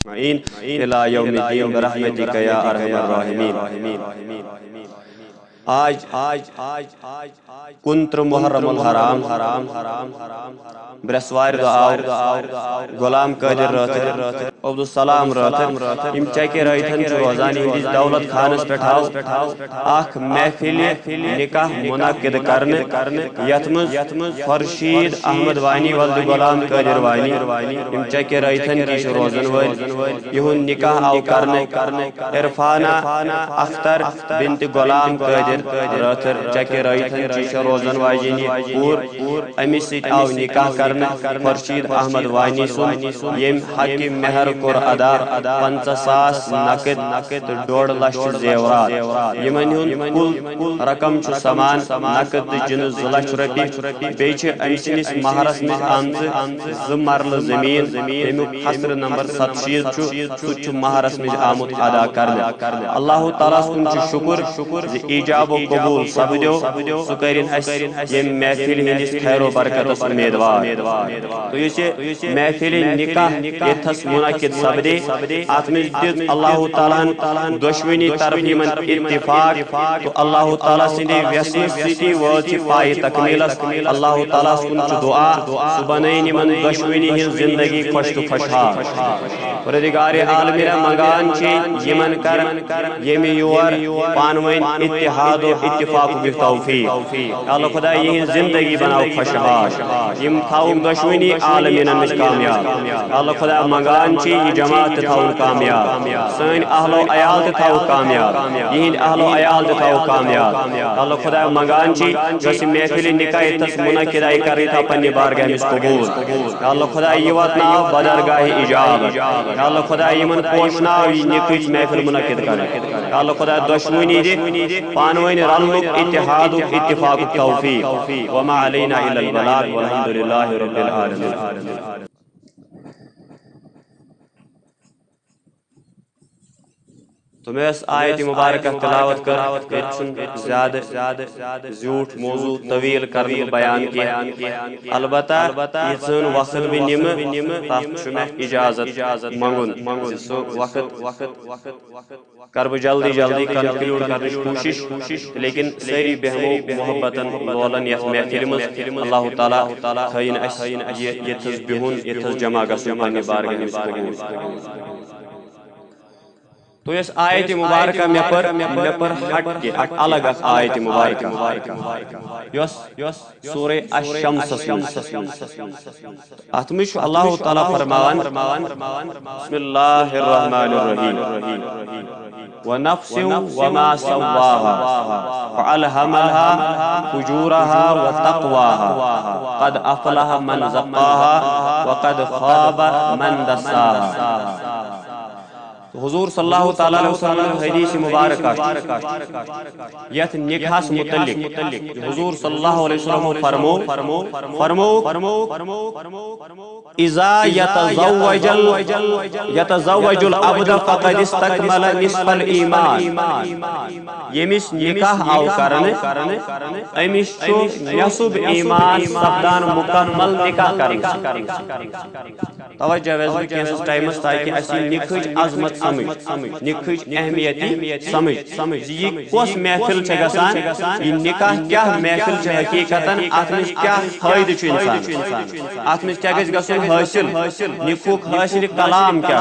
أجمعين إلى يوم الدين برحمتك يا أرحم الراحمين. آج 29 محرم الحرام برسوار آو غلام قادر راتر عبدالسلام راتر یم چکے رائتن روزانی ہندس دولت خانس پہ اخ محفل نکاح منعقد کرنے یتمز خورشید احمد وانی ولد غلام قادر وانی یم چکے رائتن کی روزن ول یہن نکاح آو کرنے عرفانہ اختر بنت غلام قادر راتر چکے رائتن کی روزن واجنی پور امی سیت آو نکاح کرنے خورشید احمد وانی سن یم حق مہر کور ادا 50,000 نقد 1.5 لچھ زیورات یمن کل رقم سمان نقد جنس 2 لچھ رۄپیہِ بیٚیہِ چھِ أمۍ سٕنٛدِس مہرس منٛز آمژٕ 2 مرلہٕ زمیٖن تمیُک حسر نمبر 87 چھُ سُہ چھُ مہرس منٛز آمُت ادا کرنہٕ اللہ تعالیٰ کُن چھُ شکر زِ ایجاب و قبول سپدیو سُہ کٔرِنۍ اَسہِ ییٚمہِ محفل ہٕنٛدِس خیر و برکتس امیدوار تو یہ محفل نکاح یتھس منعقد سپدے ات مز دِژ اللہ تعالیٰ دۄشوٕنی طرف یمن اتفاق تو اللہ تعالیٰ سٕنٛدِ ویژنہٕ سۭتی وٲژ یہِ پایہِ تکمیلس اللہ تعالیٰ کُن چھُ دعا سُہ بنٲیِن یمن دۄشوٕنی ہٕنٛز زندگی خۄش تہٕ خۄشحال پروردگار عالمیٖن منگان چھِ یمن کر ییٚمہِ یور پانہٕ ؤنۍ اتحاد و اتفاقُک توفیق اللہ خدا یِہنٛز زندگی بناو خۄشحال یم تھاوُن دۄشوٕنی عالمیٖنن منٛز کامیاب اللہ خدا منگان چھِ یہِ جماعت تہِ تھاوُن کامیاب سٲنۍ اہلو عیال تہِ تھاوُن کامیاب یِہنٛدۍ اہلو عیال تہِ تھاوُن کامیاب اللہ خدا منگان چھِ یۄس یہِ محفل نکاح یتھس منعقد آیہِ کرٕنۍ تھاو پننہِ بارگاہ منٛز قبوٗل اللہ خدا یہِ واتناو بدرگاہ اجابت اللہ خدا یمن پوشناو یہِ نکاحٕچ محفل منعقد کرٕنۍ اللہ خدا دۄشوٕنی دِ پانہٕ ؤنۍ رلنُک اتحادُک اتفاقُک توفیق وما علینا الا البلاغ والحمد للہ رب العالمین. تو میں اس آیت مبارکہ تلاوت کر زیادہ زیوٹ موضوع طویل کرنے بیان کیا البتہ یہ وقت بھی نم تاکہ میں اجازت منگن سو وقت کر بہ جلدی کنکلیوڈ کرنے کوشش لیکن ساری بہمو محبتن لولن یت محفل مز اللہ تعالیٰ تھین اس یتھس بہن یتھس جمع گژھن پننہِ بارگاہ منٛز قبوٗل. تو اس آیت مبارکہ میں پر ہٹ کے الگ آیت مبارکہ یس سورہ الشمس ات میں اللہ تعالیٰ فرمان بسم اللہ الرحمن الرحیم ونفس وما سواها فألهمها فجورها وتقواها قد أفلح من زكاها وقد خاب من دساها. حضور صلی اللہ تعالیٰ علیہ وسلم حدیث مبارکہ یت نکاحس متعلق حضور صلی اللہ علیہ وسلم فرمو اذا يتزوج العبد فقد استكمل نصف الایمان یمس نکاح آو کرنے امس نصف ایمان سپدان مکمل نکاح کرنے توجہ ویسے کینسس ٹائمس تاکہ اسی نکاحٕچ عظمت سمجھ نکاحٕچ اہمیت سمجھ یہ کس محفل چھ گژھان یہ نکاح کیا محفل چھ حقیقتاً ات مز کیا فائدہ چھ انسان ات مز کیا گژھِ گژھُن حاصل نکاحُک حاصل کلام کیا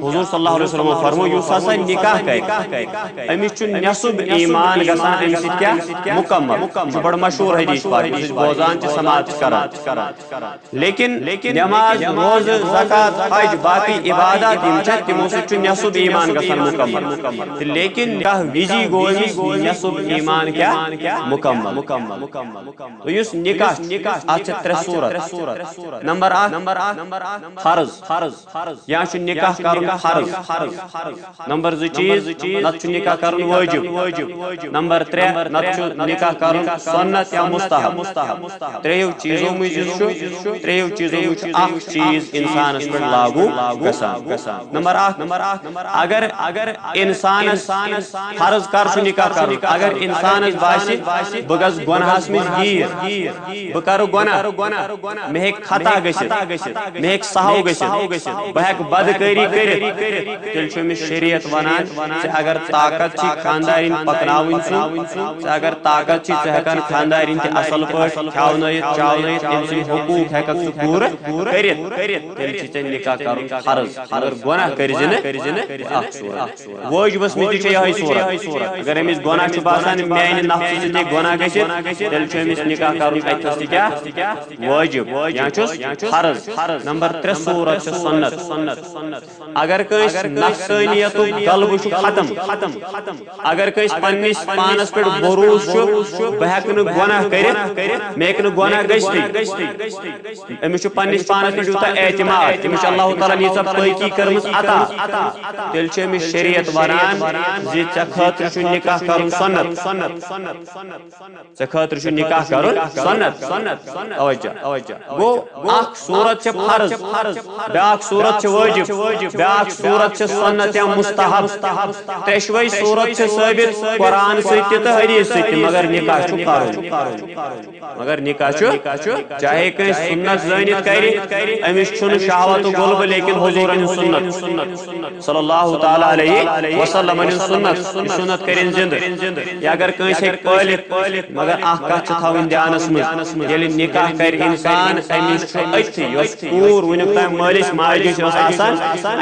حضور صلی اللہ علیہ وسلم فرمو یُس ہسا نکاح کرِ امس چھ نصف ایمان گژھان امس سۭتۍ کیا مکمل چھ بڑ مشہور حدیث پاک یُس بوزان چھ سماعت کران لیکن نماز روزہ زکات حج باقی عبادات یم چھ تمو سۭتۍ چھ نصف ایمان گژھان مکمل لیکن نکاح وزی گوٚو نصف ایمان کیا مکمل تو یُس نکاح ات چھ 3 صورت نمبر 1 فرض یا چھ نکاح کرن فرض نمبر 2 چیز نت چھ نکاح کرن واجب نمبر 3 نت چھ نکاح کرن سنت یا مستحب 3 چیزوں میں چھ 3 چیزوں میں اخ چیز انسانس پر لاگو گژھان نمبر 1 اگر انسان فرض کر نکاح کر اگر انسان باسی بگس گناہس مز گیر بکر گناہ مے ہیک خطا گژھِتھ مے ہیک سہو گژھِتھ بہ ہیک بدکاری کٔرِتھ تیٚلہِ چھُ أمِس شریعت ونان ژےٚ اگر طاقت چھی خاندارین پکناوٕنۍ ژےٚ اگر طاقت چھی ژٕ ہیکان خاندارین تہِ اصل پٲٹھۍ کھیاونٲیِتھ چاونٲیِتھ أمۍ سٕنٛدۍ حقوٗق ہیککھ ژٕ پوٗرٕ کٔرِتھ تیٚلہِ چھِ ژےٚ نکاح کرُن فرض اگر گۄناہ کٔرزِ نہٕ اکھ صورت وٲجبس منٛز تہِ چھےٚ یِہے صورت اگر أمِس گۄناہ چھُ باسان میانہِ نفسہٕ سۭتۍ ہیٚکہِ گۄناہ گٔژھِتھ تیٚلہِ چھُ أمِس نکاح کرُن اتھس تہِ کیاہ وٲجب یا چھُس فرض نمبر 3 صورت چھِ سنت اگر کٲنٛسہِ نفسٲنیتُک غلبہٕ چھُ ختم اگر کٲنٛسہِ پننِس پانس پٮ۪ٹھ بھروسہٕ چھُ بہٕ ہیٚکہٕ نہٕ گۄناہ کٔرِتھ مےٚ ہیٚکہِ نہٕ گۄناہ گٔژھتھٕے أمِس چھُ پننِس پانس پٮ۪ٹھ یوٗتاہ اعتماد أمِس چھِ اللہ تعالیٰ ہن ییٖژاہ پٲکی کٔرمٕژ عطا تیٚلہِ چھُ أمِس شریعت ونان زِ ژےٚ خٲطرٕ چھُ نکاح کرُن سنت ژےٚ خٲطرٕ چھُ نکاح کرُن سنت توجہ گوٚو اکھ صورت چھِ فرض بیاکھ صورت چھِ وٲجب بیاکھ صورت چھِ سنت یا مستحب ترٛیشوے صورت چھِ ثٲبت قرآن سۭتۍ تہِ تہٕ حدیث سۭتۍ تہِ مگر نکاح چھُ کرُن مگر نکاح چھُ چاہے کٲنٛسہِ سنت زٲنِتھ کرِ أمِس چھُنہٕ شہوتُک غلبہٕ لیکن حضوٗرن ہٕنٛز سنت صلی اللہ تعالیٰ علیہ وسلم سنت کٔرِنۍ زِنٛدٕ یا اگر کٲنٛسہِ ہیٚکہِ پٲلِتھ مگر اکھ کتھ چھِ تھاوٕنۍ دیانس منٛز ییٚلہِ نکاح کرِ انسان أمِس چھُ أتھی یۄس کوٗر وُنیُک تام مٲلِس ماجہِ ٲس آسان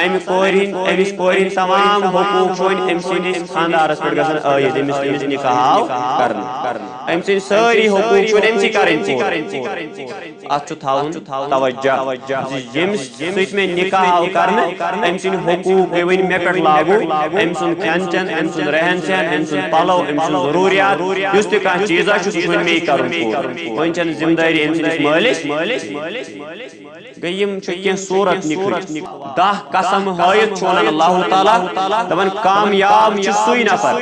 أمِس کورِ ہٕنٛدۍ تمام حقوٗق چھُ وۄنۍ أمۍ سٕنٛدِس خانٛدارس پٮ۪ٹھ گژھان عٲید أمِس نکاح آو کرنہٕ أمۍ سٕنٛدۍ سٲری حقوٗق چھِ وۄنۍ أمسٕے کرٕنۍ اتھ چھُ تھاوُن توجہ زِ ییٚمِس سۭتۍ مےٚ نکاح آو کرنہٕ أمۍ سٕنٛدۍ حقوٗق گٔے وۄنۍ مےٚ پٮ۪ٹھ لاگوٗ أمۍ سُنٛد کھٮ۪ن چٮ۪ن أمۍ سُنٛد رہن سہن أمۍ سُنٛد پلو أمۍ سُنٛد ضروٗریات یُس تہِ کانٛہہ چیٖزا چھُ سُہ چھُ وۄنۍ مے کرُن وۄنۍ چھنہٕ ذمہٕ دٲری أمۍ سٕنٛدِس مٲلِس گٔے یِم چھِ کینٛہہ صورت نِکھٕرۍ 10 قسم ہٲیِتھ چھُ ونان اللہ تعالیٰ دپان کامیاب چھُ سُے نفر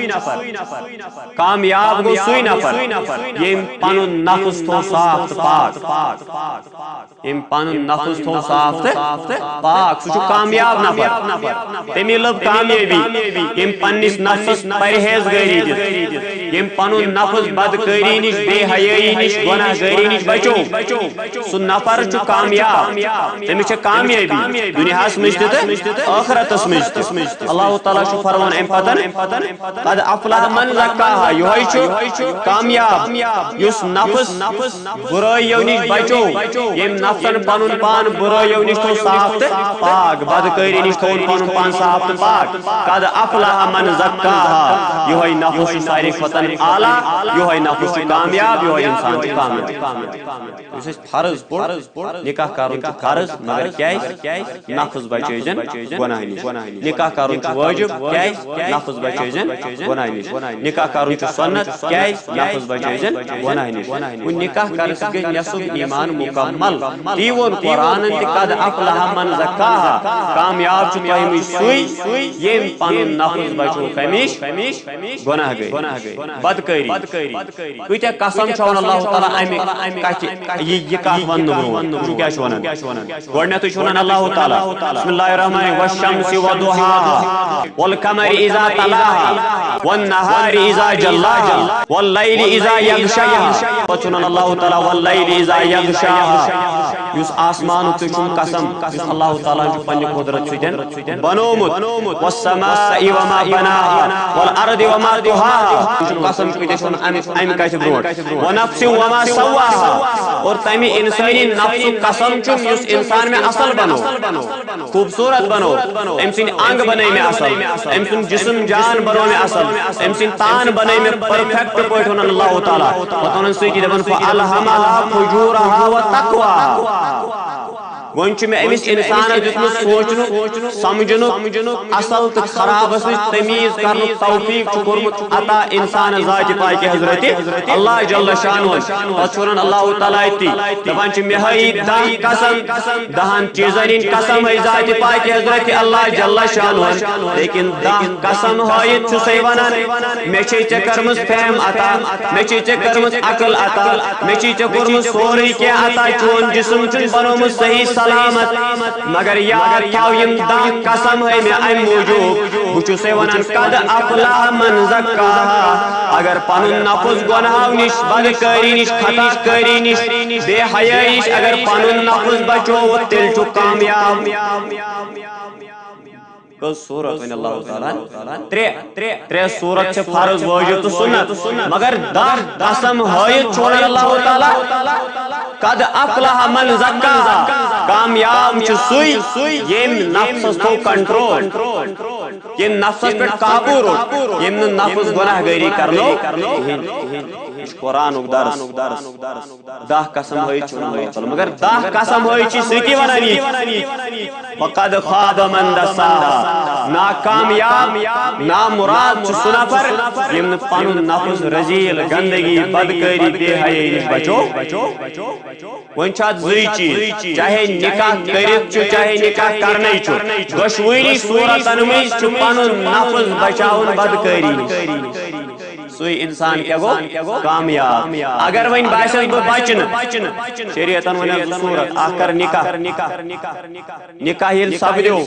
کامیاب گوٚو سُے نفر ییٚمۍ پنُن نفس تھوٚو صاف تہٕ پاک ییٚمۍ پنُن نفس تھوٚو صاف تہٕ پاک سُہ چھُ کامیاب نفر تٔمی لٔب کامیٲبی ییٚمۍ پننِس نفسس پرہیزگٲری دِژ ییٚمۍ پنُن نفس بدکٲری نِش بے حیٲیی نِش گۄناہ گٲری نِش بچو سُہ نفر چھُ کامیاب تٔمِس چھےٚ کامیٲبی دُنیاہس منٛز تہِ تہٕ ٲخرتس منٛز تہِ اللہ تعالیٰ چھُ فرمان امہِ پتن قد افلح من زکاہا یِہوے چھُ کامیاب یُس نفس بُرٲیو نِش بچو ییٚمۍ نفسن پنُن پان بُرٲیو نِش تھوٚو صاف تہٕ پاک بدکٲری نِش تھوٚوُن پنُن پان صاف تہٕ پاک قد افلح من زکاہا یِہوے نفس چھُ ساروی کھۄتہٕ اعلیٰ یِہوے نفس چھُ کامیاب یِہوے انسان چھُ کامیاب یُس اَسہِ فرض پوٚر نکاح کرُن چھُ فرض مگر کیازِ نفس بچٲیزن گۄناہ نِش نکاح کرُن چھُ وٲجب کیازِ نفس بچٲیزن گۄناہ نِش نکاح کرُن چھُ سنت کیازِ نفس بچٲیزن گۄناہ نِش وۄنۍ نکاح کرنہٕ سۭتۍ گژھِ نصُب ایمان مکمل تی ووٚن قرآنن تہِ قد افلح من زکاہا کامیاب چھُ تۄہہِ نِش سُے ییٚمۍ پنُن نفس بچو کمِش گۄناہ گٔے بدکٲری کۭتیاہ قسم چھُ ونان اللہ تعالیٰ امہِ کتھِ یہِ کتھ وننہٕ برونٛٹھ کیاہ چھُ ونان گۄڈٕنیتھٕے چھُ ونان اللہ تعالیٰ بسم اللہ الرحمن والشمس وضحاها والقمر اذا تلاها والنهار اذا جلاها والليل اذا يغشاها پتہٕ چھُ ونان اللہ تعالیٰ والليل اذا يغشاها یُس آسمانُک تہِ چھُم قسم یُس اللہ تعالیٰ چھُ پننہِ قدرت سۭتۍ بنومُت والسماء وما بناها والارض وما طحاها قسم کۭتیاہ چھِ ونان امہِ کتھِ برونٛٹھ ونفس وما سواها اور تمہِ انسٲنی نفسُک قسم چھُم یُس انسان مےٚ اصل بنو خوٗبصوٗرت بنو أمۍ سٕنٛدۍ انگ بنٲے مےٚ اصل أمۍ سُنٛد جسم جان بنو مےٚ اصل أمۍ سٕنٛدۍ تان بنٲے مےٚ پٔرفیکٹ پٲٹھۍ ونان اللہ تعالیٰ پتہٕ ونان سۭتی دپان فألهمها فجورها وتقواها وۄنۍ چھُ مےٚ أمِس انسانس دیُتمُت سونٛچنُک سمجھنُک اصل تہٕ خرابس نِش تمیٖز کرنُک توفیٖق چھُ کوٚرمُت عطا انسان ذاتِ پاکہِ حضرتِ اللہ جل شانہ پتہٕ چھُ ونان اللہ تعالیٰ تی دپان چھِ مےٚ ہٲیی 10 قسم 10 چیٖزن ہٕنٛدۍ قسم ہٲے ذاتِ پاکہِ حضرتِ اللہ جل شانہ لیکن 10 قسم ہٲیِتھ چھُ سَے ونان مےٚ چھے ژےٚ کٔرمٕژ فہم عطا مےٚ چھے ژےٚ کٔرمٕژ عقل عطا مےٚ چھے ژےٚ کوٚرمُت سورُے کینٛہہ عطا چون جسم چھُنہٕ بنومُت صحیح سلامت مگر یاد تھاو یم دہ قسم ہے میں ام موجوب بچھسے ونان قد افلح من زکاہا اگر پنن نفس گناہو نش بدکاری نش خطا کاری نش بے حیائی نش اگر پنن نفس بچو تیل چھو کامیاب سورت ون اللہ تعالیٰ ترے سورت سے فرض واجب تو سنت مگر دار قسم ہوئیت چھوڑ اللہ تعالیٰ قد افلح من زکاہا کامیاب چھ سوئی یم نفس تو کنٹرول یم نفس پر قابو رو یم نفس گناہ گاری کرنو قرآن درس دہ قسم ہوئی چھوڑ اللہ تعالیٰ مگر دہ قسم ہوئی چھ سکی ونانی وقد خاب من دساہا ناکامیاب نامراد سنا پر یم پنن نفس رزیل گندگی بدکاری بے حیائی نش بچو ون چھات زوی چیز چاہے نکاح کرت چھو چاہے نکاح کرنے چھو دشوری صورتن میں چھو پنن نفس بچاون بدکاری سوئی انسان کیا گو کامیاب اگر ون باسن بچن شریعتن ون صورت آخر نکاح یل سپدو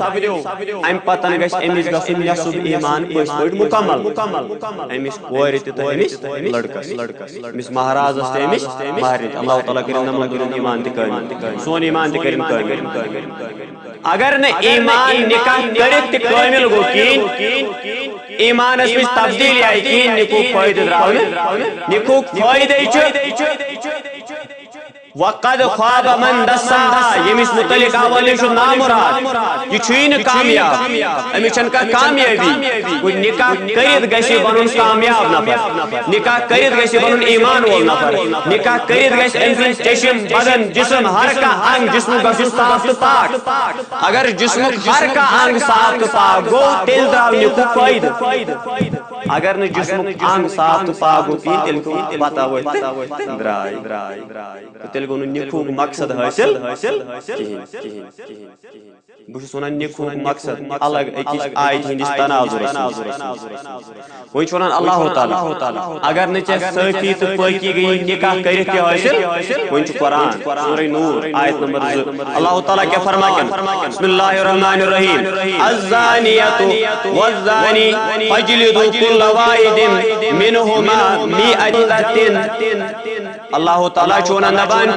ام پتن گژھِ أمِس گژھُن نصف ایمان پٔزۍ پٲٹھۍ مکمل أمِس کورِ تہِ تہٕ أمِس لڑکس أمِس مہرازس تہِ أمِس مہرنہِ تہِ اللہ تعالیٰ کٔرِن نمن کٔرِن ایمان تہِ کٲمل سون ایمان تہِ کٔرِن کٲمل اگر نہٕ ایمان نکاح کٔرِتھ تہِ کٲمل گوٚو کِہیٖنۍ ایمانس مش تبدیلی آئی کہین نکوک فائدہ دراؤن نکوک فائدہ چھو وقد خواب من دساہا یمس متعلق آوالی شو نامراد یہ چھوئی نہ کامیاب امی چھن کا کامیابی کوئی نکاح کرید گیسی بنن کامیاب نفر نکاح کرید گیسی بنن ایمان وول نفر نکاح کرید گیسی انسان چشم بدن جسم ہر کا انگ جسم گژھُن صاف تو پاک اگر جسم ہر کا انگ صاف تو پاک گو تیل دراو نکوک فائدہ اگر نہ جسم انگ صاف تو پاک گو تیل کو پتہ ہوئی درائی تیل گو نکوک مقصد حاصل بہت ونان نکوک مقصد الگ اکس آیت ہندس تناظر وہی ونان اللہ تعالیٰ اگر نہ صافی تو پاکی گئی نکاح کرت حاصل وہی قرآن سورہ نور آیت نمبر 2 اللہ تعالیٰ کیا فرماکن بسم اللہ الرحمن الرحیم الزانیۃ والزانی فاجلدوا کل واحد منہما مئۃ اللہ تعالیٰ چونہ نبان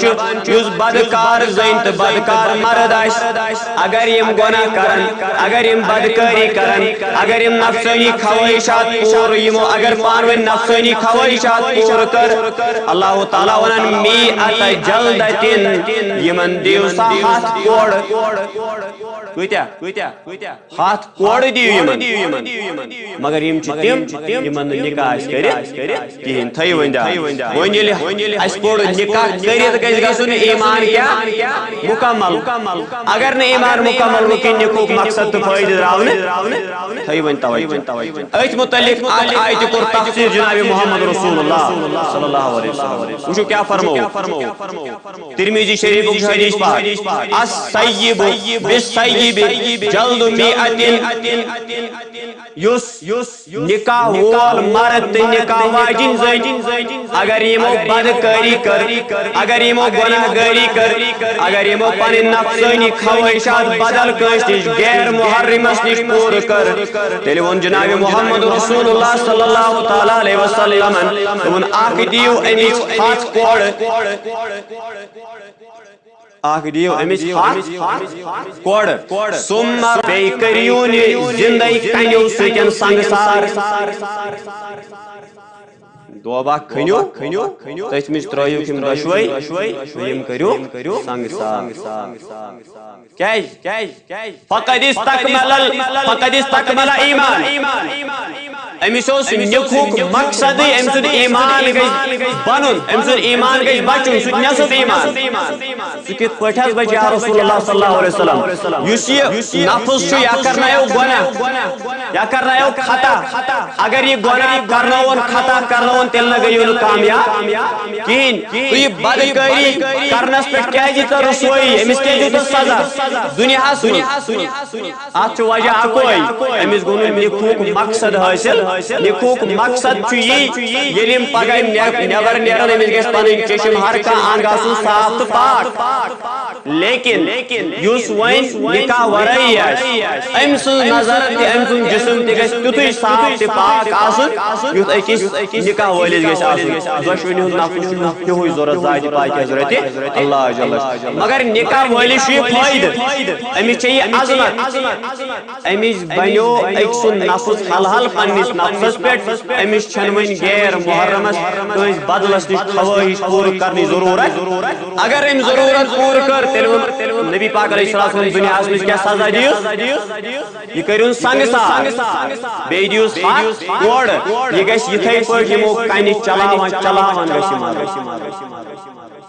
چوز بدکار زین تو بدکار مرد اگر یم گناہ کرن اگر یم بدکاری کرن اگر یم نفسانی خواہشات پور یمو اگر پانوین نفسانی خواہشات پور کر اللہ تعالیٰ ونن مئۃ جلدۃ یمن دیو سا ہاتھ کوڑ ہاتھ کوڑ دیو یمن مگر یم تم یمن نکاح کرت کہین تھئی وندا ونیل اس پور نکاح کرت گژھِ گژھُن ایمان کیا مکمل اگر نہ ایمان مکمل وکن نکوک مقصد تو فائدہ دراؤن تھئی ون توجہ ایت متعلق آیت کور تفسیر جناب محمد رسول اللہ صلی اللہ علیہ وسلم وچو کیا فرمو ترمذی شریف کی حدیث پاک السیب بالسیب جلد مئۃ یس نکاح وول مرد نکاح واجن زن اگر یمو بدکاری کر اگر یمو گناہ گاری کر اگر یمو پن نفسانی خواہشات بدل کس نش غیر محرمس نش پور کر تیل ون جناب محمد رسول اللہ صلی اللہ تعالی علیہ وسلم تمن اخ دیو امس ہاتھ دیو امس ہاتھ کوڑ ثم بے کریون زندگی کنیو سکن سنگسار دوبا کھنیو تیس مجھ ترائیو کم دشوئی یم کریو سنگسار فقد استکمل ایمان امس نکوک مقصد امس ایمان بنن امس ایمان بچن سہ نصف ایمان سہ کت پہ بچ یا رسول اللہ صلی اللہ علیہ وسلم اس یہ نفس یا کرنایو گناہ یا کرنایو خطا اگر یہ گناہ کرناون خطا کرناون تیل نہ گیو کامیاب کہین تو یہ بدکاری کرنس پہ کیا جیتا رسوئی امس کیا جیتا سزا دنیا ات وجہ اکوئی امس گو نکوک مقصد حاصل نکوک مقصد چھُ یی ییٚلہِ پگہہ نٮ۪بر نیرن أمِس گژھِ پنٕنۍ چشم ہر کانٛہہ انگ آسُن صاف تہٕ پاک لیکن یُس وۄنۍ نکاح ورٲیی آسہِ أمۍ سٕنٛز نظر تہِ أمۍ سُنٛد جسم تہِ گژھِ تیُتھُے صاف تہِ پاک آسُن یُتھ أکِس نکاح وٲلِس گژھِ آسُن دۄشوٕنی ہُنٛد نفس چھُنہٕ ہیُوُے ضوٚرتھ ذاتہِ پاکہِ حضرتِ اللہ جل مگر نکاح وٲلِس چھُ یہِ فٲیدٕ أمِس چھےٚ یہِ عظمت أمِس بنیو أکۍ سُنٛد نفس حل پننِس نفسس پٮ۪ٹھ أمِس چھنہٕ وۄنۍ غیر محرمس کٲنٛسہِ بدلس نِش خوٲہِش پوٗرٕ کرنٕچ ضروٗرت اگر أمۍ ضروٗرت پوٗرٕ کٔر تیٚلہِ ووٚن نبی پاک علیہ الصلوۃ والسلام دُنیاہس منٛز کیٛاہ سزا دِیوس یہِ کٔرۍہُن سنگہٕ سار بیٚیہِ دِیوس حق کورٕ یہِ گژھِ یِتھٕے پٲٹھۍ یِمو کنہِ چلاوان گژھِ یہِ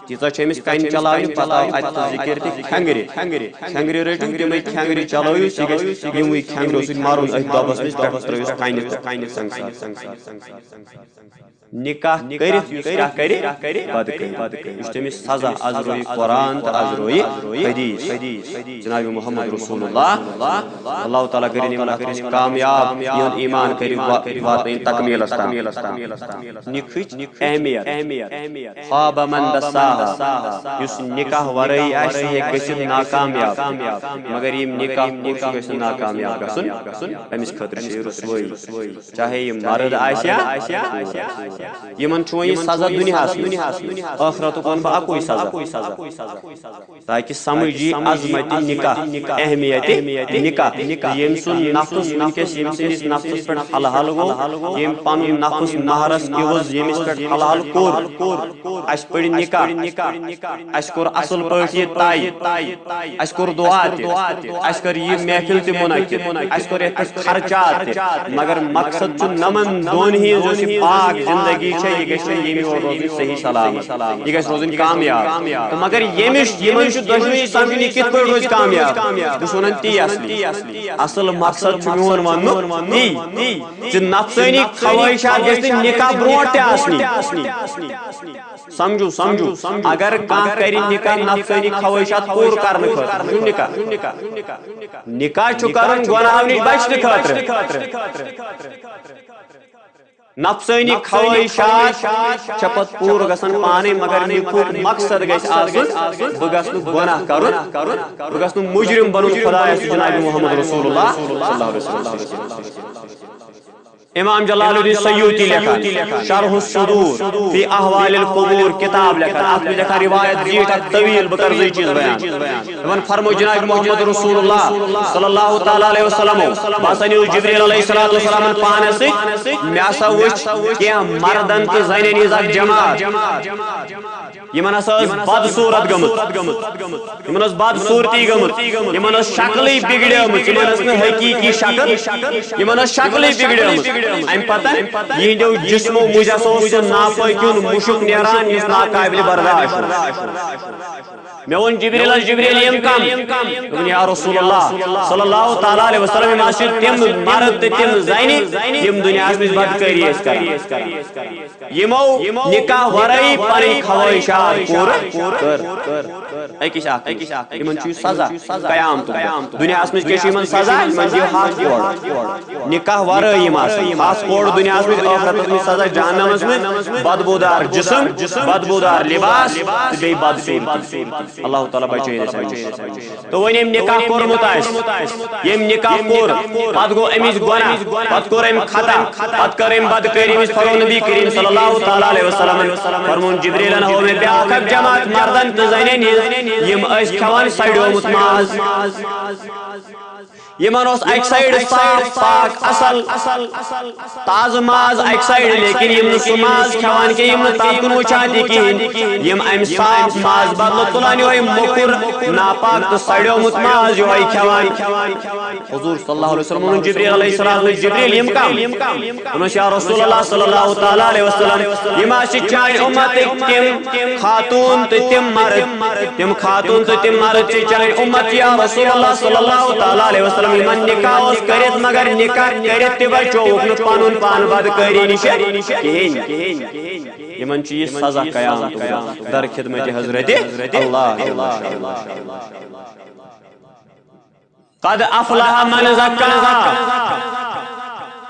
تیٖژاہ چھِ أمِس کنہِ چلاونہِ پتہٕ آو اتہِ ذِکر تہِ کھٮ۪نگرِ رٔٹِو تِمے کھٮ۪نگرِ چلٲوِس یہِ گژھِ یِموٕے کھٮ۪نگریو سۭتۍ مرُن أتھۍ دۄبس منٛز پٮ۪ٹھٕ ترٲوِس کنہِ نکاح کٔرِتھ یُس کیٛاہ کرِ بد کرِ یہِ چھُ تٔمِس سزا از رویہِ قرآن تہٕ از رویہِ حدیث جناب محمد رسول اللہ اللہ تعالیٰ کٔرِنۍ یِم نفر کامیاب یِہُنٛد ایمان کٔرِو واتنٲیِن تکمیٖلس تام نِکہٕچ اہمیت خواب من دساہا یُس نکاح ورٲیی آسہِ سُہ ہیٚکہِ گٔژھِتھ ناکامیاب مگر یِم نکاح پوٗرٕ چھُ گژھِ ناکامیاب گژھُن أمِس خٲطرٕ چھِ یہِ رسوٲیی چاہے یہِ مرد آسہِ یِمن چھُ وۄنۍ یہِ سزا دُنیاہس ٲخرتُک وَنہٕ بہٕ اکُے سزا تاکہِ سمجھ یی عظمتِ نکاح اہمیتِ نکاح ییٚمۍ سُنٛد نفس وٕنکیٚس ییٚمۍ سٕنٛدِس نفسس پٮ۪ٹھ حل گوٚو ییٚمۍ پنُن نفس مہرس عوض ییٚمِس پٮ۪ٹھ حل کوٚر اَسہِ پٔرِ نکاح اَسہِ کوٚر اصل پٲٹھۍ یہِ طے اَسہِ کوٚر دعا تہِ اَسہِ کٔر یہِ محفل تہِ منعقد اَسہِ کوٚر یتھ پٮ۪ٹھ خرچات تہِ مگر مقصد چھُ نمن دۄن ہٕنٛز یۄس یہِ پاک زندگی چھےٚ یہِ گژھِ ییٚمہِ اور روزٕنۍ صحیح سلامت یہِ گژھِ روزٕنۍ کامیاب تہٕ مگر یِمن چھُ دۄشوٕنی سمجھُن یہِ کِتھ پٲٹھۍ روزِ کامیاب بہٕ چھُس ونان تی اصل مقصد چھُ میون وننُک تی زِ نفسٲنی خوٲہشات گژھِ نہٕ نکاح برونٛٹھ تہِ آسنہِ سمجھو اگر کانٛہہ کرِ نکاح نفسٲنی خوٲہشات پوٗرٕ کرنہٕ خٲطرٕ نکاح چھُ کرُن گۄناہو نِش بچنہٕ خٲطرٕ نفسٲنی خوٲہشات چھےٚ پتہٕ پوٗرٕ گژھان پانے مگر نکاحُک مقصد گژھِ آسُن بہٕ گژھٕ نہٕ گۄناہ کرُن بہٕ گژھٕ نہٕ مجرم بنُن خۄدایس جناب محمد رسول اللہ صلی اللہ علیہ وسلم امام جلال الدین سیوطی لکھان شرح الصدور فی احوال القبور کتاب لکھان اتھ میں لکھا روایت زیٹھ اکھ طویل بہٕ کرٕ زٕے چیٖز بیان فرمو جناب محمد رسول اللہ صلی اللہ تعالیٰ علیہ وسلم بہٕ نیوٗس جبریل علیہ الصلوۃ والسلام پانس سۭتۍ مےٚ ہسا وٕچھ کینٛہہ مردن تہٕ زنٮ۪ن ہٕنٛز اکھ جماعت یِمن ہسا ٲس بدصوٗرت گٔمٕژ یِمن ٲس بدصوٗرتی گٔمٕژ یِمن ٲس شکلٕے بِگڑیمٕژ یِمن ٲس نہٕ حقیٖقی شکل یِمن ٲس شکلٕے بِگڑیمٕژ امہِ پتہٕ یِہنٛدیو جسمو مٔنٛزۍ ہسا اوس سُہ ناپٲکیُن مُشُک نیران یُس ناقابلِ برداش مےٚ ووٚن جبریلس جبریل یِم کم دوٚپُن یا رسول اللہ صلی اللہ تعالیٰ علیہ وسلم یِم حظ چھِ تِم مرد تہٕ تِم زنہِ یِم دُنیاہس منٛز بدکٲری ٲسۍ کران یِمو نکاح ورٲیی پنٕنۍ خوٲہشات پوٗرٕ أکِس اکھ یِمن چھُ یہِ سزا قیامتُک دُنیاہس منٛز کیٛاہ چھُ یِمن سزا یِمن دِیِو ہتھ کورٕ نکاح ورٲیی یِم آسان ہتھ کورٕ دُنیاہس منٛز ٲخرتس منٛز سزا جہنمس منٛز بدبوٗدار جسم بدبوٗدار لباس تہٕ بیٚیہِ بدصوٗرتی اللہ تعالیٰ بچٲیِن تہٕ وۄنۍ ییٚمۍ نکاح کوٚرمُت آسہِ ییٚمۍ نکاح کوٚر پتہٕ گوٚو أمِس گۄناہ پتہٕ کوٚر أمۍ خطا پتہٕ کٔر أمۍ بدکٲری أمِس فرموو نبی کریم صلی اللہ تعالیٰ علیہ وسلم فرمووُن جبریلن ہٲو مےٚ بیٛاکھ اکھ جماعت مردن تہٕ زنٮ۪ن ہٕنٛز یِم ٲسۍ کھٮ۪وان سڑیومُت ماز یِمن اوس اکہِ سایڈٕ صاف پاک اصل تازٕ ماز اکہِ سایڈٕ لیکن یِم نہٕ سُہ ماز کھٮ۪وان کینٛہہ یِم نہٕ تتھ کُن وٕچھان تہِ کِہیٖنۍ یِم امہِ صاف ماز بدلہٕ تُلان یِہوے موٚکُر ناپاک تہٕ سڑیومُت ماز یِہوے کھٮ۪وان حضوٗر صلی اللہ علیہ وسلم ووٚنُن جبریل علیہ السلام جبریل یِم کم دوٚپنَس یا رسول اللہ صلی اللہ تعالیٰ علیہ وسلم یِم حظ چھِ چانہِ اُمتٕکۍ تِم خاتوٗن تہٕ تِم مرد چھِ چانہِ اُمت یا رسول اللہ صلی اللہ تعالیٰ علیہ وسلم یِمن نکاح اوس کٔرِتھ مگر نکاح کٔرِتھ تہِ بچووُکھ نہٕ پنُن پان بدکٲری نِش کِہیٖنۍ یِمن چھُ یہِ سزا قیامتُک در خدمتِ حضرت اللہ قد افلح من زکا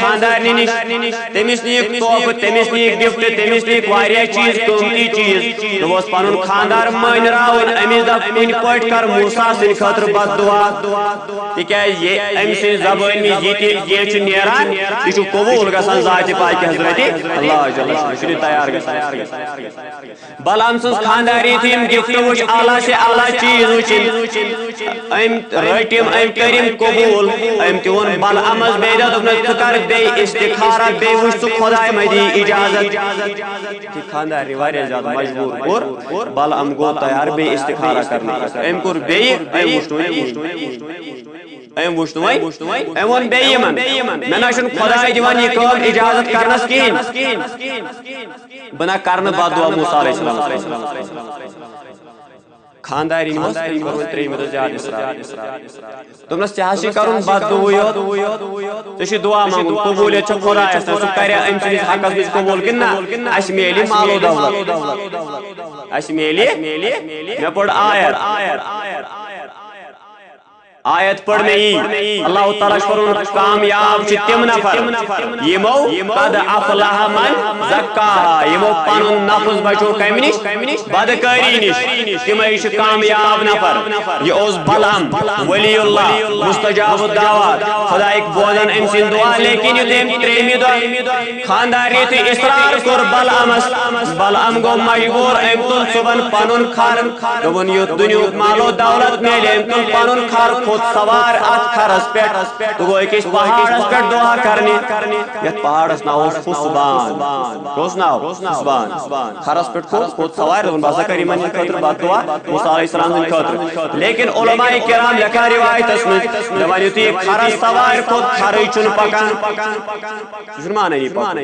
خاندارنی نش تمس نیک تحفہ تمس نیک گفٹ تمس نیک واریاہ چیز قیمتی چیز دوس پنن خاندار مانراون امس دپ کن پٹ کر موسیٰ سن خاطر بد دعا تکیاز یہ ام سن زبان یہ نیران یہ قبول گژھان ذات پاک حضرت اللہ جل شانہ تیار گژھان بلعام سن خانداری تھیم گفٹ وچ اعلیٰ سے اعلیٰ چیز وچن ام رٹم ام کرم قبول ام تون بلعامس بیدہ دپنس ژٕ کر بیٚیہِ استخارہ بیٚیہِ وٕچھ ژٕ خۄداے مہ دی اجازت خانداری واریاہ زیادٕ مجبور کوٚر بلعام گوٚو تیار بیٚیہِ استخارہ کرنہٕ ام کوٚر بیٚیہِ ام وچھ وۄنۍ ام ووٚن بیٚیہِ یِمن مےٚ نہ چھُنہٕ خۄداے دِوان یہِ کٲم اجازت کرنس کِہیٖنۍ بہٕ نہ کرنہٕ بد دعا موسیٰ علیہ السلام خاندارین ترٛیٚیمہِ دۄہ زیادٕ اصرار دوٚپنس ژےٚ حظ چھُے کرُن بد دعوٕے یوت ژےٚ چھُے دعا منٛگُن قبوٗلیت چھِ خۄدایس تام سُہ کریا أمۍ سٕنٛدِس حقس منٛز قبوٗل کِنہٕ نہ اسہِ میلہِ مالو دولت اسہِ میلہِ مےٚ پٔر آیت پڑھ میں اللہ تعالیٰ فرمون کامیاب چھ تم نفر یمو قد افلح من زکاها یمو پنن نفس بچو کمہِ نش بدکاری نش تمے چھ کامیاب نفر یہ اوس بلعام ولی اللہ مستجاب الدعوات خدایک بوزن ام سن دعا لیکن یہ ترٛیٚیمہِ دۄہ خانداری تھی اصرار کور بلعام گو مجبور ام تل صبحن پنن کھر دوٚپُن یُتھ دنیُک مالو دولت میلہِ ام تل پنن کھر سوار ات کھرس پہ تو گو أکِس پہاڑس پہ دعا کرنی یت پہاڑس ناو اوس حسبان کس ناو حسبان کھرس پہ کھوت سوار دپن بہٕ ہسا کر یمن خٲطرٕ بد دعا موسیٰ علیہ السلام سٕنٛدِ خٲطرٕ لیکن علماء کرام لیکھان روایتس منٛز دپان یُتھُے یہِ کھرس سوار کھوت کھرٕے چھُنہٕ پکان سُہ چھُنہٕ مانٲنی دپان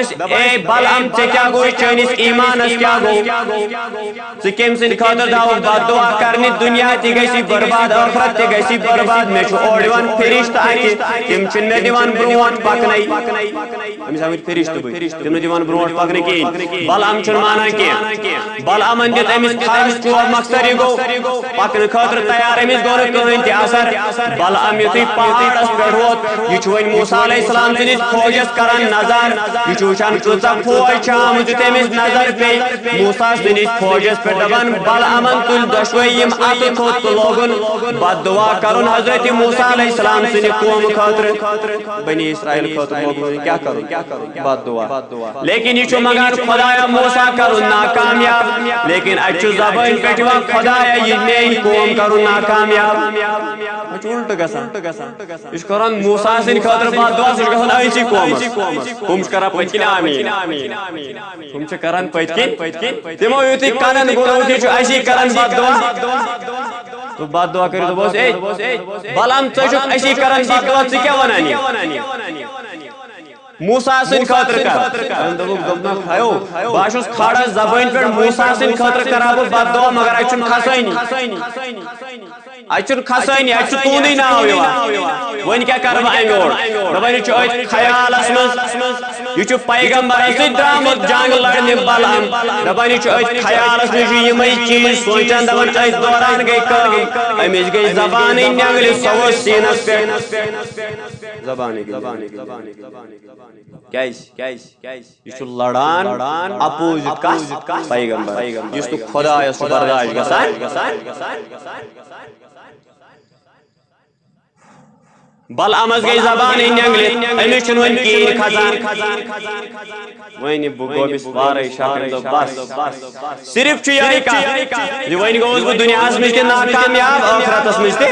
اے بلعام ژےٚ کیٛاہ گوٚو چٲنِس ایمانس کیٛاہ گوٚو ژٕ کٔمۍ سٕنٛدِ خٲطرٕ درٛاوُکھ بد دعا کرنہِ دُنیا تہِ گژھی برباد ٲخرت تہِ گژھی برباد مےٚ چھُ اورٕ یِوان فرشتہٕ اتہِ تِم چھِنہٕ مےٚ دِوان برونٛٹھ پکنٕے أمِس آمٕتۍ فرشتہٕ بٕتھِ تِم نہٕ دِوان برونٛٹھ پکنہٕ کِہیٖنۍ بلعام چھُنہٕ مانان کینٛہہ بلعامن دیُت أمِس کھرس چوب مقصد یہِ گوٚو پکنہٕ خٲطرٕ تیار أمِس گوٚو نہٕ کٕہٕنۍ تہِ اثر بلعام یُتھُے پہاڑس پٮ۪ٹھ ووت یہِ چھُ وۄنۍ موسیٰ علیہ السلام سٕنٛدِس فوجس کران نظر یہِ چھُ وٕچھان کۭژاہ فوج چھِ آمٕژ یُتھ أمِس نظر پیٚیہِ موسیٰ سٕنٛدِس فوجس پٮ۪ٹھ دپان بلعامن تُلۍ دۄشوے یِم اتھٕ تھوٚد تہٕ لوگُن بد دعا کرُن حضرت موسیٰ علیہ السلام سٕنٛدِ قومہٕ خٲطرٕ بنی اسرائیل خٲطرٕ لوگُن کیٛاہ کرُن بد دعا لیکن یہ منگان خدایا موسیٰ کرُن ناکامیاب لیکن اتہِ چھُ زبٲنۍ پٮ۪ٹھ یِوان خدایا یہِ میٲنۍ قوم کرُن ناکامیاب الٹہٕ گژھان یہِ چھُ کران موسیٰ سٕنٛدِ خٲطرٕ بد دعا سُہ چھُ گژھان أزی قومس ہُم چھِ کران پٔتۍ کِنۍ آمیٖن ہُم چھِ کران پٔتۍ کِنۍ تِمو یُتھُے کنن گوٚو یُتھُے چھُ اسی کران بد دعا تو بد دعا کٔرِتھ دوٚپُس اے بلعام ژٕ چھُکھ اسی کران بد دعا ژٕ کیٛاہ ونان یہِ موسیٰ سٕنٛدِ خٲطرٕ کر دوٚپُکھ ہیو بہٕ چھُس کھڑا زبٲنۍ پٮ۪ٹھ موسیٰ سٕنٛدِ خٲطرٕ کرہا بہٕ بد دعا مگر اتہِ چھُنہٕ کھسٲنی اتہِ چھُ تُہُنٛدُے ناو یِوان وۄنۍ کیٛاہ کرٕ بہٕ امہِ اور دپان یہِ چھُ أتھۍ خیالس منٛز یہِ چھُ پیغمبرس سۭتۍ درٛامُت جنگ لڑنہِ بلعام دپان یہِ چھُ أتھۍ خیالس منٛز چھُ یِمے چیٖز سونچان دپان أتھۍ دوران گٔے کٲم أمِس گٔے زبانٕے نٮ۪نٛگلہِ سۄ ؤژھ سیٖنس پٮ۪ٹھ زبانٕے کیٛازِ یہِ چھُ لڑان اپوزِٹ کتھ پیغمبر یُس نہٕ خۄدایس چھُ برداش گژھان بلعامس گٔے زبانٕے نٮ۪نٛگلہِ أمِس چھُنہٕ وۄنۍ کِہیٖنۍ کھسان وۄنۍ بہٕ گوٚو أمِس وارٕے شکر دوٚپ بس صرف چھُ یِہوٚے کتھ زِ وۄنۍ گوٚوُس بہٕ دُنیاہس منٛز تہِ ناکامیاب ٲخرتس منٛز تہِ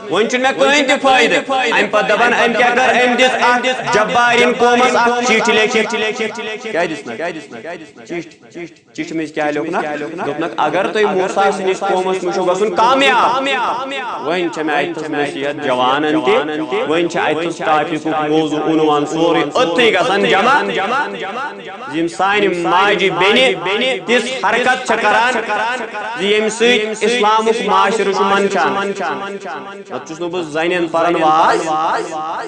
وۄنۍ چھُنہٕ مےٚ کٕہٕنۍ تہِ فٲیدٕ امہِ پتہٕ دپان أمۍ کیٛاہ کٔر أمۍ دِژ اتھ جبارین قومس اکھ چِٹھۍ لیکھِتھ کیٛاہ دِژنکھ چِٹھِ منٛز کیٛاہ لیوٚکھنکھ دوٚپنکھ اگر تُہۍ موسیٰ سٕنٛدِس قومس منٛز چھُو گژھُن کامیاب وۄنۍ چھےٚ مےٚ اتھس نصیحت جوانن وۄنۍ چھِ اتھس ٹاپکُک موضوع عنوان سورُے أتھٕے گژھان جمع یِم سانہِ ماجہِ بیٚنہِ تِژھ حرکت چھےٚ کران زِ ییٚمہِ سۭتۍ اسلامُک معاشرٕ چھُ منٛدچھان نتہٕ چھُس نہٕ بہٕ زنٮ۪ن پران واز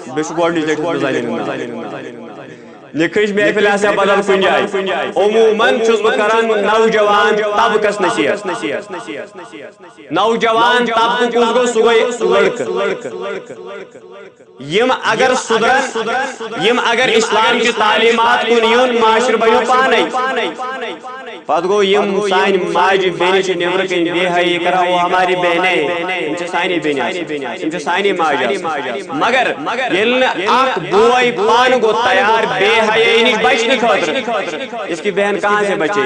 بیٚیہِ چھُ گۄڈنِچ لٹہِ بہٕ زنٮ۪ن ہُنٛد نکھش محفل آسیا بدل کن جائے عموماً چھس بہ کران نوجوان طبقس نصیحت نوجوان طبقہ کس گو سہ لڑکہ یم اگر سدرن یم اگر اسلام کی تعلیمات کن یون معاشر بنو پانے پتہ گو یم سان ماجہ بینہ چھ نیبر کن بے حیی کران وہ ہماری بہنیں یم چھ سانی بہنیں یم چھ سانی ماجہ مگر یل اخ بوئی پان گو تیار بے حیی نش بچنے خاطر اس کی بہن کہاں سے بچے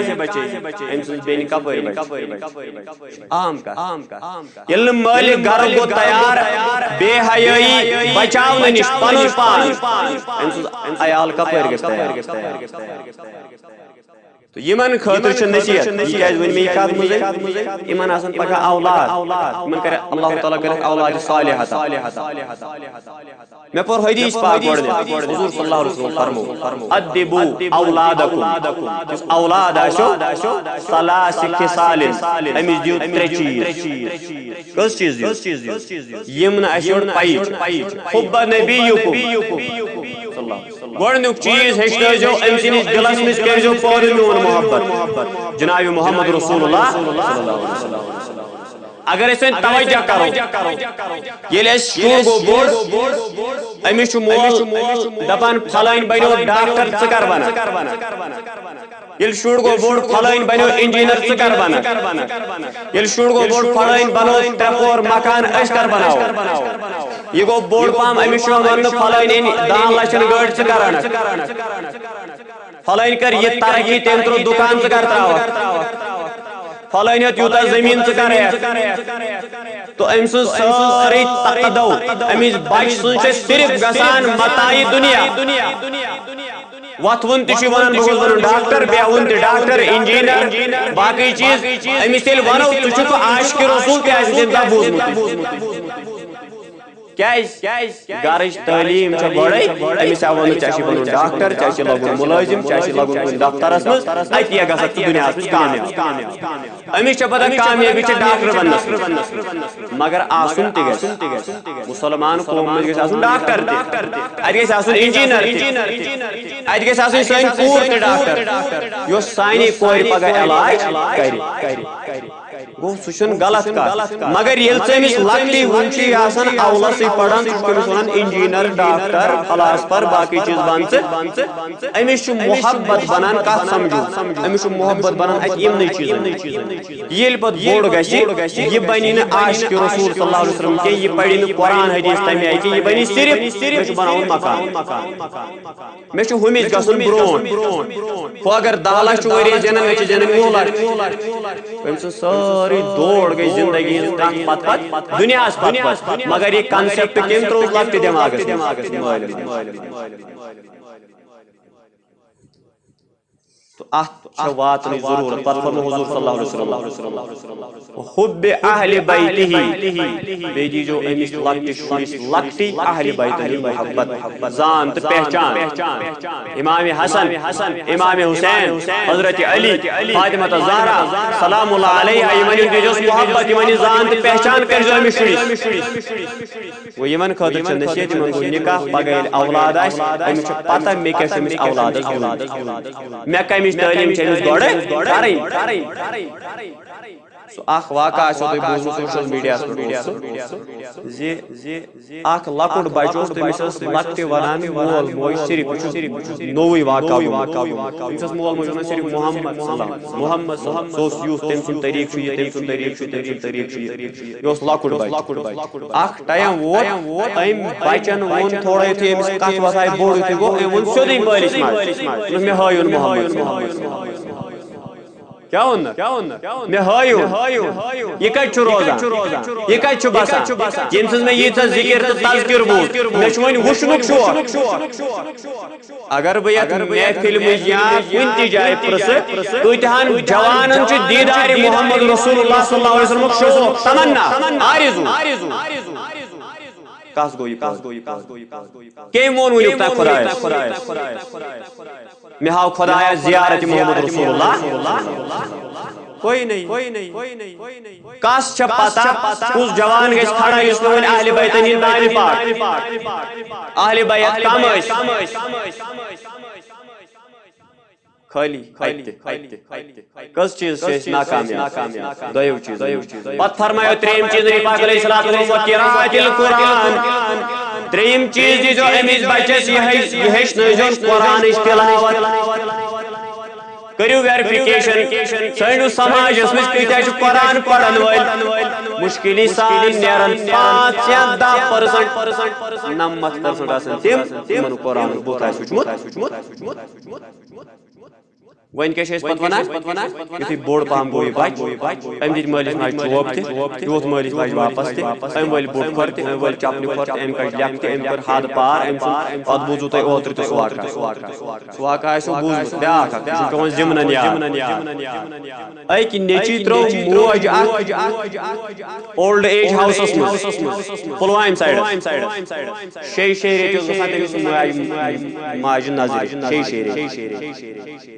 ام سن بہن کپر بچے عام کا یل مالک گھر گو تیار بے حیی بچاؤ نش پنن پان ام سن عیال کپر گژھِ تیار تو یمن خاطر چھ نصیحت یہ کیاز ون می کات مزے یمن آسن پگہ اولاد یمن کرے اللہ تعالی کرے اولاد صالحہ میں پر حدیث پاک پڑھنے حضور صلی اللہ علیہ وسلم فرمو ادبو اولادکم جس اولاد آشو ثلاث خصال امیز دیو ترے چیز کس چیز دیو یمن آشو پایچ حب نبیکم گوڑنک چیز ہشتہ جو ام سنس دلس مز کر جو پور میون محبت جناب محمد رسول اللہ صلی اللہ علیہ وسلم اگر اس توجہ کرو یل اس شور گو بوڑ امس مول دپان فلائن بنو ڈاکٹر ژٕ کر بنا یل شور گو بوڑ فلائن بنو انجینئر ژٕ کر بنا یل شور گو بوڑ فلائن بنو ترپور مکان اس کر بناو یہ گو بوڑ پام امس ون فلائن 10 لچھن گاڑی ژٕ کر فلائن کر یہ ترقی تم ترو دکان ژٕ کر تراو فلائن یوتا زمین ژٕ کر تو ام سن ساری تقدو امس بچ سن صرف گسان متاع دنیا وتون تہ ونان بہت ون ڈاکٹر بیاون تہ ڈاکٹر انجینئر باقی چیز امس تیل ونو تہ عاشق رسول کیاز تم بوزمت گرچ تعلیم بڑے امس ون ٹھیک بنو ڈاکٹر چاہے لگن ملازم چاہے لگن دفترس مز اتیا گھا دنیا کامیاب امس پتہ کامیابی ڈاکٹر بنس مگر آسن تہ مسلمان قوم مز گھس ڈاکٹر تہ گھس انجینئر ات گھس سن کور تہ ڈاکٹر یس سانہ کور پگہ علاج کر گو سہ غلط کت مگر یل ژمس لکٹی ونچی آسان اولس پڑھان ثمس ونان انجینئر ڈاکٹر فلاسفر باقی چیز بن امس محبت بنان کت سمجھو امس محبت بنان ات یمن چیزن یل پت بوڑ گژھِ یہ بنی نا عاشق رسول صلی اللہ علیہ وسلم کی یہ پڑھی نا قرآن حدیث تمہ آئی کہ یہ بنی صرف بناون مکان مے ہمس گھن برون ہو اگر 10 لچھ ورس زینان مے زینان 9 لچھ ام ساری دوڑ گئی زندگی پت دنیا پت مگر یہ کنسپٹ کم تروس لکٹ دماغس تو ات واتن ضرورت پتہ فرمو حضور صلی اللہ علیہ وسلم حب اہل بیتہ بیجی جو امس لکٹی اہل بیتہ محبت زان تو پہچان امام حسن امام حسین حضرت علی فاطمہ زہرا سلام اللہ علیہا یمن جو محبت یمن زان تو پہچان کر جو امس شریف وہ یمن خاطر چھ نصیحت یمن گو نکاح پگہ اولاد آس امس پتہ مے کیا امس اولاد مے کمس تعلیم گوڑے سو اخ واقعہ تو بوزو سوشل میڈیا اخ لکٹ بچوس تمس لکٹ ونان مول موج صرف نوئی واقعہ تمس مول موج ونان صرف محمد سوس یوس تم سن طریق تم سن طریق یوس لکٹ بچ اخ ٹائم ووت ام بچن ون تھوڑا تھی امس کت وسائے بوڑ تھی گو ون سیودی مالس ماج مے ہایون محمد کیا میں ہایو یہ کت روزان یہ کت بسان یم سن میں یہ ذکر تو تذکر بوز مے ون وشنک شوق اگر بہ یت محفل مز یا کن تہ جائے پرس کتہن جوانن چھ دیدار محمد رسول اللہ صلی اللہ علیہ وسلم شوق تمنا آرزو کس گو کم وون ونیک تہ خدایس مے ہاو خدایا زیارت محمد رسول اللہ کوئی نہیں کس چھ پتہ کس جوان گژھِ کھڑا یس ون اہل بیتن ہند تعریف اہل بیت کم خالی کس چیز سے ناکامیاب دویو چیز پت فرمایا تریم چیز نبی پاک علیہ الصلوۃ والسلام القرآن تریم چیز دی جو امس بچس یہ ہیچنٲیزیون قرآنٕچ تلاوت کریو ویریفیکیشن سٲنِس سماجس منٛز کۭتیاہ چھِ قرآن پرن وٲلۍ مشکلی سان نیرن 5 یا 10% 90% آسن تِمن قرآن بُتھ آسہِ وٕچھمُت وۄنۍ کیٛاہ چھِ أسۍ پتہٕ ونان یُتھُے بوٚڑ پہم گوٚو یہِ بچہِ أمۍ دِتۍ مٲلِس ماجہِ چوب تہِ یوت مٲلِس ماجہِ واپس تہِ أمۍ ؤلۍ بوٚڑ کھۄر تہِ أمۍ ؤلۍ چپنہِ کھۄر تہِ أمۍ کٔڑ لٮ۪کھ تہِ أمۍ کٔر حد پار أمۍ سُنٛد پتہٕ بوٗزوٕ تۄہہِ اوترٕ تہِ سُہ واقعہ آسیو بوٗزمُت بیٛاکھ اکھ یہِ چھُ پیٚوان ضِمنن یاد أکۍ نیٚچی ترٛٲو موج اکھ اولڈ ایج ہاوسس منٛز پُلوامہِ سایڈس 6 رٮ۪تۍ ٲس گژھان تٔمِس ماجہِ نظرِ 6 رٮ۪تۍ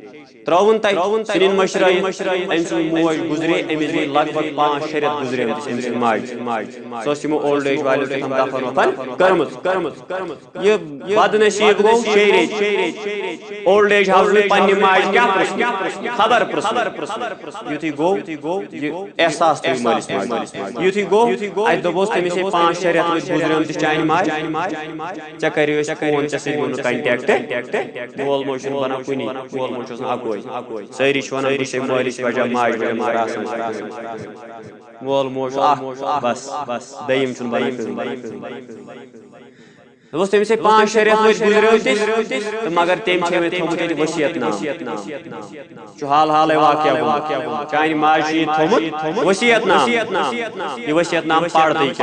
ترٛٲوُن تتہِ سنین مشرٲیِتھ أمۍ سٕنٛز موج گُزرے أمِس گٔے لگ بگ 5-6 رٮ۪تھ گُزریمٕتِس أمۍ سٕنٛزِ ماجہِ سۄ ٲس یِمو اولڈ ایج والیو کیٛاہ تام دفن وفن کٔرمٕژ یہِ بدنصیٖب گوٚو 6 رٮ۪تۍ اولڈ ایج ہاوسس پننہِ ماجہِ کیٛاہ پرژھنہِ خبر پرژھنہِ یُتھُے گوٚو یہِ احساس تھٲیِو مٲلِس ماجہِ یُتھُے گوٚو اَتہِ دوٚپُس تٔمِس ہے 5-6 رٮ۪تھ ٲسۍ گُزریمٕتِس چانہِ ماجہِ ژےٚ کریو اَسہِ فون ژےٚ سۭتۍ گوٚو نہٕ کنٹیکٹ مول موج چھُنہٕ بنان کُنی مول موج چھُ آسان اکوے سٲری چھِ ونان بہٕ چھُسے مٲلِس وجہ ماجہِ وجہ مگر آسان مول موج چھُ اکھ بس دوٚیِم چھُنہٕ بنان دوٚپُس تٔمِس ہے 5-6 رٮ۪تھ ٲسۍ گُزریمٕتِس تہٕ مگر تٔمۍ چھے مےٚ تھوٚمُت ییٚتہِ ؤصیت نامہٕ چھُ حالٕے واقعہ گوٚمُت چانہِ ماجہِ چھُ یہِ تھوٚمُت ؤصیت نامہٕ یہِ ؤصیت نامہٕ پر تہٕ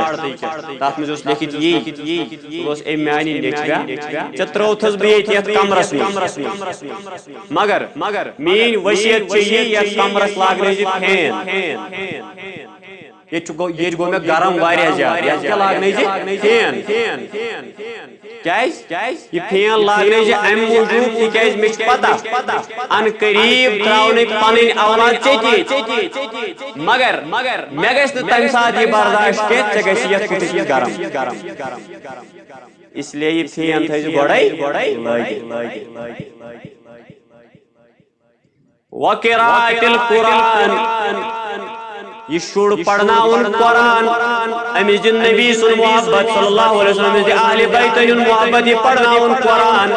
تتھ منٛز اوس لیکھِتھ یی سُہ اوس أمۍ میانہِ نیٚچوِ ژےٚ ترٛووتھس بہٕ ییٚتہِ یتھ کمرس منٛز مگر میٲنۍ ؤصیت چھِ یہِ یتھ کمرس لاگنٲیزِ فین ییٚتہِ گوٚو مےٚ گرم واریاہ زیادٕ یتھ کیٛاہ لاگنٲیزِ فین کیٛازِ یہِ فین لاگنٲیزِ امہِ موٗجوٗب تِکیٛازِ مےٚ چھِ پتہ ان قریٖب ترٛاونٕے پنٕنۍ اولاد ژےٚ مگر مےٚ گژھِ نہٕ تمہِ ساتہٕ یہِ برداشت کینٛہہ ژےٚ گژھِ یتھ کُٹھِس منٛز گرم اس لیے یہِ فین تھٲیزِ گۄڈے لٲگِتھ وقراءة القرآن یہ شُر پرناون قرآن امس دن نبی سن محبت صلی اللہ علیہ وسلم دِ اہل بیتن ہُنٛد محبت یہ پرناون قرآن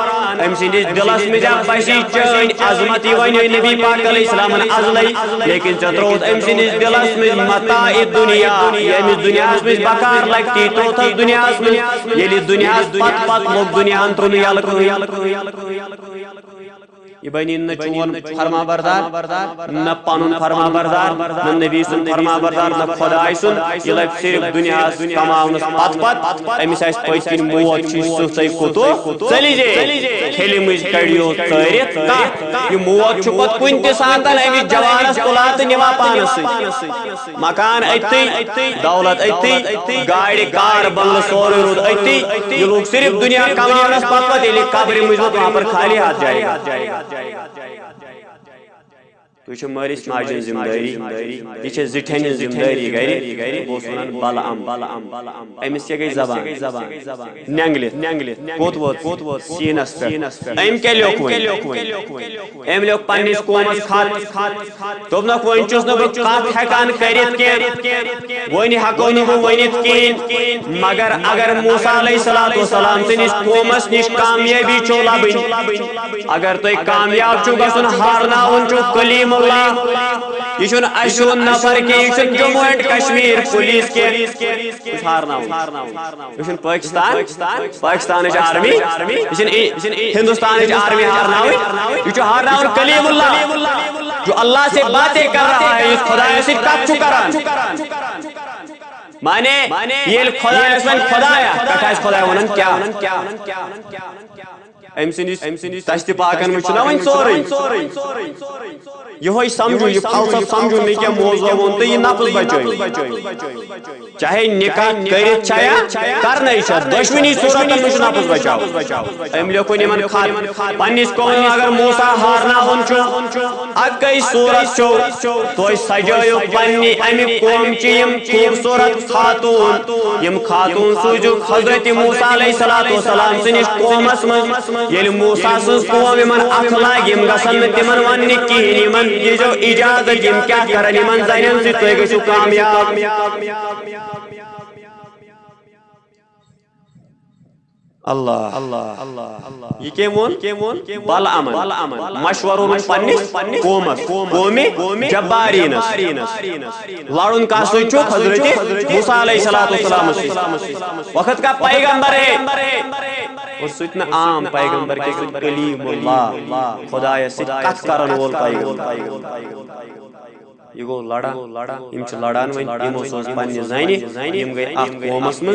ام سندس دلس مز بسی چٲنۍ عظمت ون نبی پاک علیہ السلام ازلے لیکن ژےٚ ترووُتھ ام سندس دلس مز متاع دنیا ییٚمِس دُنیاہس مز بکار لگتی ترووتھس دُنیاہس مز ییٚلہِ دُنیاہس پتہٕ لوٚگ دُنیاہن ترٛووُن یلہٕ یہ بنی نہ چون فرما بردار نہ پنن فرما بردار نہ نبی سن فرما بردار نہ خداے سن یہ لگ صرف دنیا کماونس پت امس آس پٔتۍ کِنۍ موت چھ سُژے کُتو چلی جے کھیلہِ مز کڑیو تٲرِتھ کتھ یہ موت چھ پت کُنہِ تہِ ساتن امس جوانس تُلان تہٕ نِوان پانس سۭتۍ مکان أتی دولت أتی گاڑِ کار بنگلہٕ سورُے روٗد أتی یہ لوگ صرف دنیا کماونس پت ییٚلہِ قبرِ مز ووت وہاں پر خالی ہاتھ جائے گا تو چھ مٲلِس ماجہِ ہٕنٛز ذمہٕ دٲری یہِ چھِ زِٹھٮ۪ن ہٕنٛز ذمہٕ دٲری گرِ بہٕ اوسُس ونان بلعم أمِس کیٛاہ گٔے زبان نینگلِتھ کوٚت ووت سیٖنس پٮ۪ٹھ أمۍ کیٛاہ لیوٚکھ وۄنۍ أمۍ لیوٚکھ پننِس قومس خط دوٚپنکھ وۄنۍ چھُس نہٕ بہٕ کتھ ہٮ۪کان کٔرِتھ کینٛہہ وۄنۍ ہٮ۪کو نہٕ بہٕ ؤنِتھ کِہیٖنۍ مگر اگر موسیٰ علیہ الصلوۃ والسلام سٕنٛدِس قومس نِش کامیٲبی چھو لبٕنۍ اگر تۄہہِ کامیاب چھُو گژھُن ہارناوُن چھُو کلیم اللہ یہ چھُنہٕ اَسہِ ہُنٛد نفر کینٛہہ یہِ چھُنہٕ جموں اینڈ کشمیٖر پُلیٖس کینٛہہ ہارناوُن یہِ چھُنہٕ پاکستانٕچ آرمی یہِ چھِنہٕ ہندوستانٕچ آرمی ہارناوٕنۍ یہِ چھُ ہارناوُن کلیم اللہ جو اللہ سے باتیں کر رہا ہے یُس خدایس سۭتۍ کتھ چھُ کران مانے ییٚلہِ خۄدایس وۄنۍ خۄدایا پٮ۪ٹھ آسہِ خۄداے ونان کیٛاہ أمۍ سٕنٛدِس تشتہِ پاکن منٛز چھُنہ وۄنۍ سورُے یہ سمجھو یہ فلسفہ سمجھو میں کیا موضوع وون تو یہ نفس بچو چاہے نکاح کرت چھایا کرنے چھ دشمنی صورت میں نفس بچاو ام لیکن یمن خط پنس قوم اگر موسیٰ ہارنا ہون چھو اگئی صورت چھو تو سجایو پنی امی قوم چیم خوبصورت خاتون یم خاتون سوجو حضرت موسیٰ علیہ السلام سنش قومس من یل موسیٰ سن قوم یمن اخلاق یم گسن تمن ون کہین یمن یہ جو اجازت یم کیا کرن یمن زنن سے تُہۍ گژھِو کامیاب اللہ اللہ یہ کیا مون بل امن مشورہ پنس قومی جبارینس لڑن کا سوچو حضرت موسیٰ علیہ السلام وقت کا پیغمبر ہے اور سوچنا عام پیغمبر کے کلیم اللہ خدا سے کت کرن وول پیغمبر یہ گو لڑا یم چھ لڑان ون یمو سوز پنہ زنہ یم گئی اخ قومس من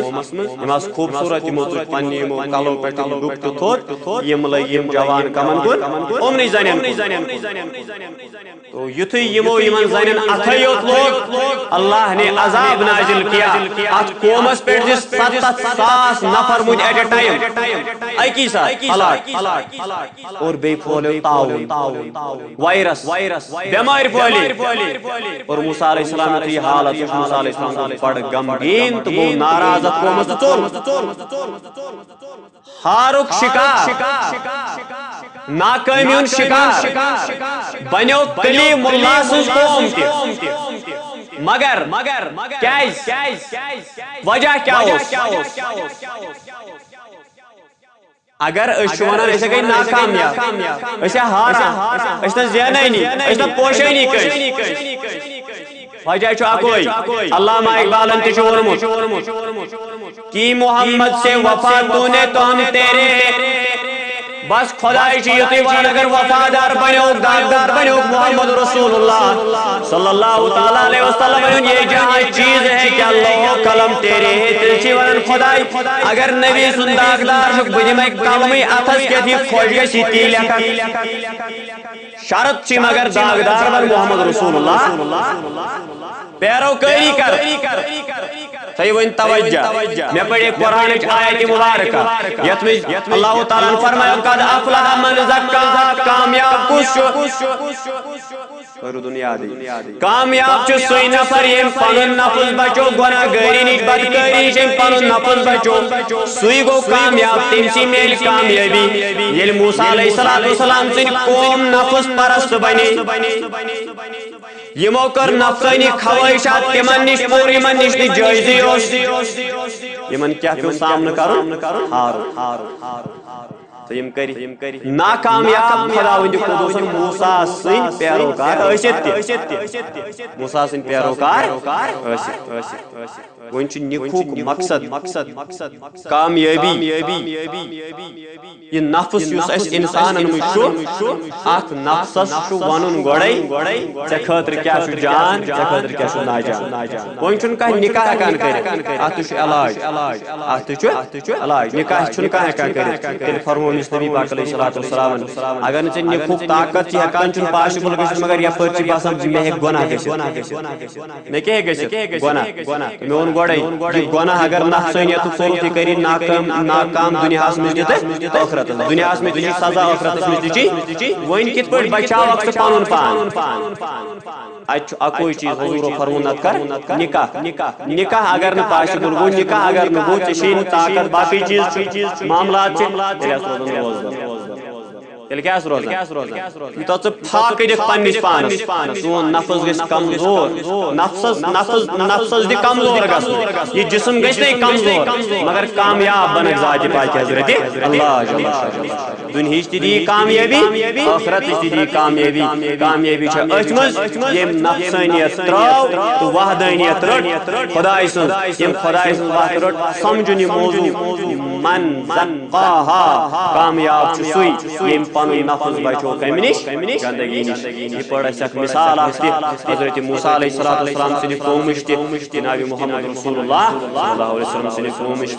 یم اس خوبصورت یمو تر پنہ یمو کلو پٹھ ڈوب تو تھوت یم لگ یم جوان کمن کن امنی زنن تو یتھ یمو یمن زنن اتھیوت لوگ اللہ نے عذاب نازل کیا ات قومس پہ 70,000 نفر مجھ ایٹ اے ٹائم اکی ساتھ ہلاک اور بے پھولو تعاون وائرس بیمار پھولی اور موسیٰ علیہ السلام کی حالت موسیٰ علیہ السلام بڑ غمگین تو وہ ناراض قومس چول ہارک شکار ناکامیون شکار بنیو کلیم اللہ سن قوم تہ مگر وجہ کیا اگر ونان اس گئی ناکامیاب اس ہاران اس زینانی اس پوشانی وجہ اکوئی علامہ اقبالن تہ ورمت کی محمد سے وفا تو نے تو ہم تیرے بس خدای چی یتی وان اگر وفادار بنو داغدار بنو محمد رسول اللہ صلی اللہ تعالی علیہ وسلم یہ جہاں چیز ہے کہ اللہ قلم تیرے ہے تلچی ون خدای اگر نبی سن داغدار شک بجی میں کلمی اتھس کے تھی خوش گسی تی لکھا شرط چی مگر داغدار بن محمد رسول اللہ پیرو کری کر صحیح ون توجہ میں پڑھے قرآن آیت مبارکہ یت میں اللہ تعالیٰ نے فرمایا قد افلح من زکا کامیاب کچھ اور دنیا دی کامیاب چھ سوئی نفر یم پنن نفس بچو گناہ گاری نش بدکاری نش پنن نفس بچو سوئی گو کامیاب تمسی میل کامیابی یل موسیٰ علیہ السلام سن قوم نفس پرست بنی یمو کر نفسانی خواہشات تمن نش پور یمن نش جائزی یمن کیا پیو سامنا کرو ہارو تو یم کری ناکامیاب خدا وند قدوس موسیٰ سن پیروکار موسیٰ سن پیروکار ون چھ نکھوک مقصد کامیابی یہ نفس یس اس انسانن مشو اخ نفسس شو ونن گوڑے ژے خاطر کیا چھ جان ژے خاطر کیا چھ ناجان ون چھن کہ نکاح ہکان کر ات چھ علاج نکاح چھن کہ ہکان کر تیل فرمو نبی پاک علیہ السلام اگر نہ نکھوک طاقت چھ ہکان چھن پاسبل گژھِ مگر یپر چھ باسان مے ہک گناہ گژھِ نہ کہ گژھِ گناہ میون گوڑے یہ گناہ اگر نفسانیت صورت کری ناکام دنیا میں دت آخرت دنیا میں تجھی سزا آخرت میں تجھی ون کت پہ بچاو اکثر پانون پان اچھ اکوئی چیز حضور فرمونت کر نکاح اگر نہ پاسبل گو نکاح اگر نہ گو چشین طاقت باقی چیز معاملات تیل کیا روزان تو پھاک دکھ پنس پانس سون نفس گھس کمزور نفسس دی کمزور گھس یہ جسم گھس نہیں کمزور مگر کامیاب بنک ذات پاک حضرت اللہ دنیا تہ دی کامیابی آخرت تہ دی کامیابی چھ اتھ مز یم نفسانیت تراو تو وحدانیت رٹ خدای سن یم خدای سن وحدت رٹ سمجھن یہ موضوع من زکاہا کامیاب چھ سوئی یم پنن نفس بچو کم نش گندگی نش یہ پڑھ اک مثال حضرت موسیٰ علیہ السلام سن قومش جناب محمد رسول اللہ صلی اللہ علیہ وسلم سن قومش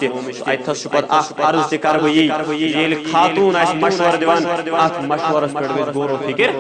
اتھس پتہ اخ عرض تہ کر بہ یل خاتون اس مشورہ دیوان ات مشورس پہ غور و فکر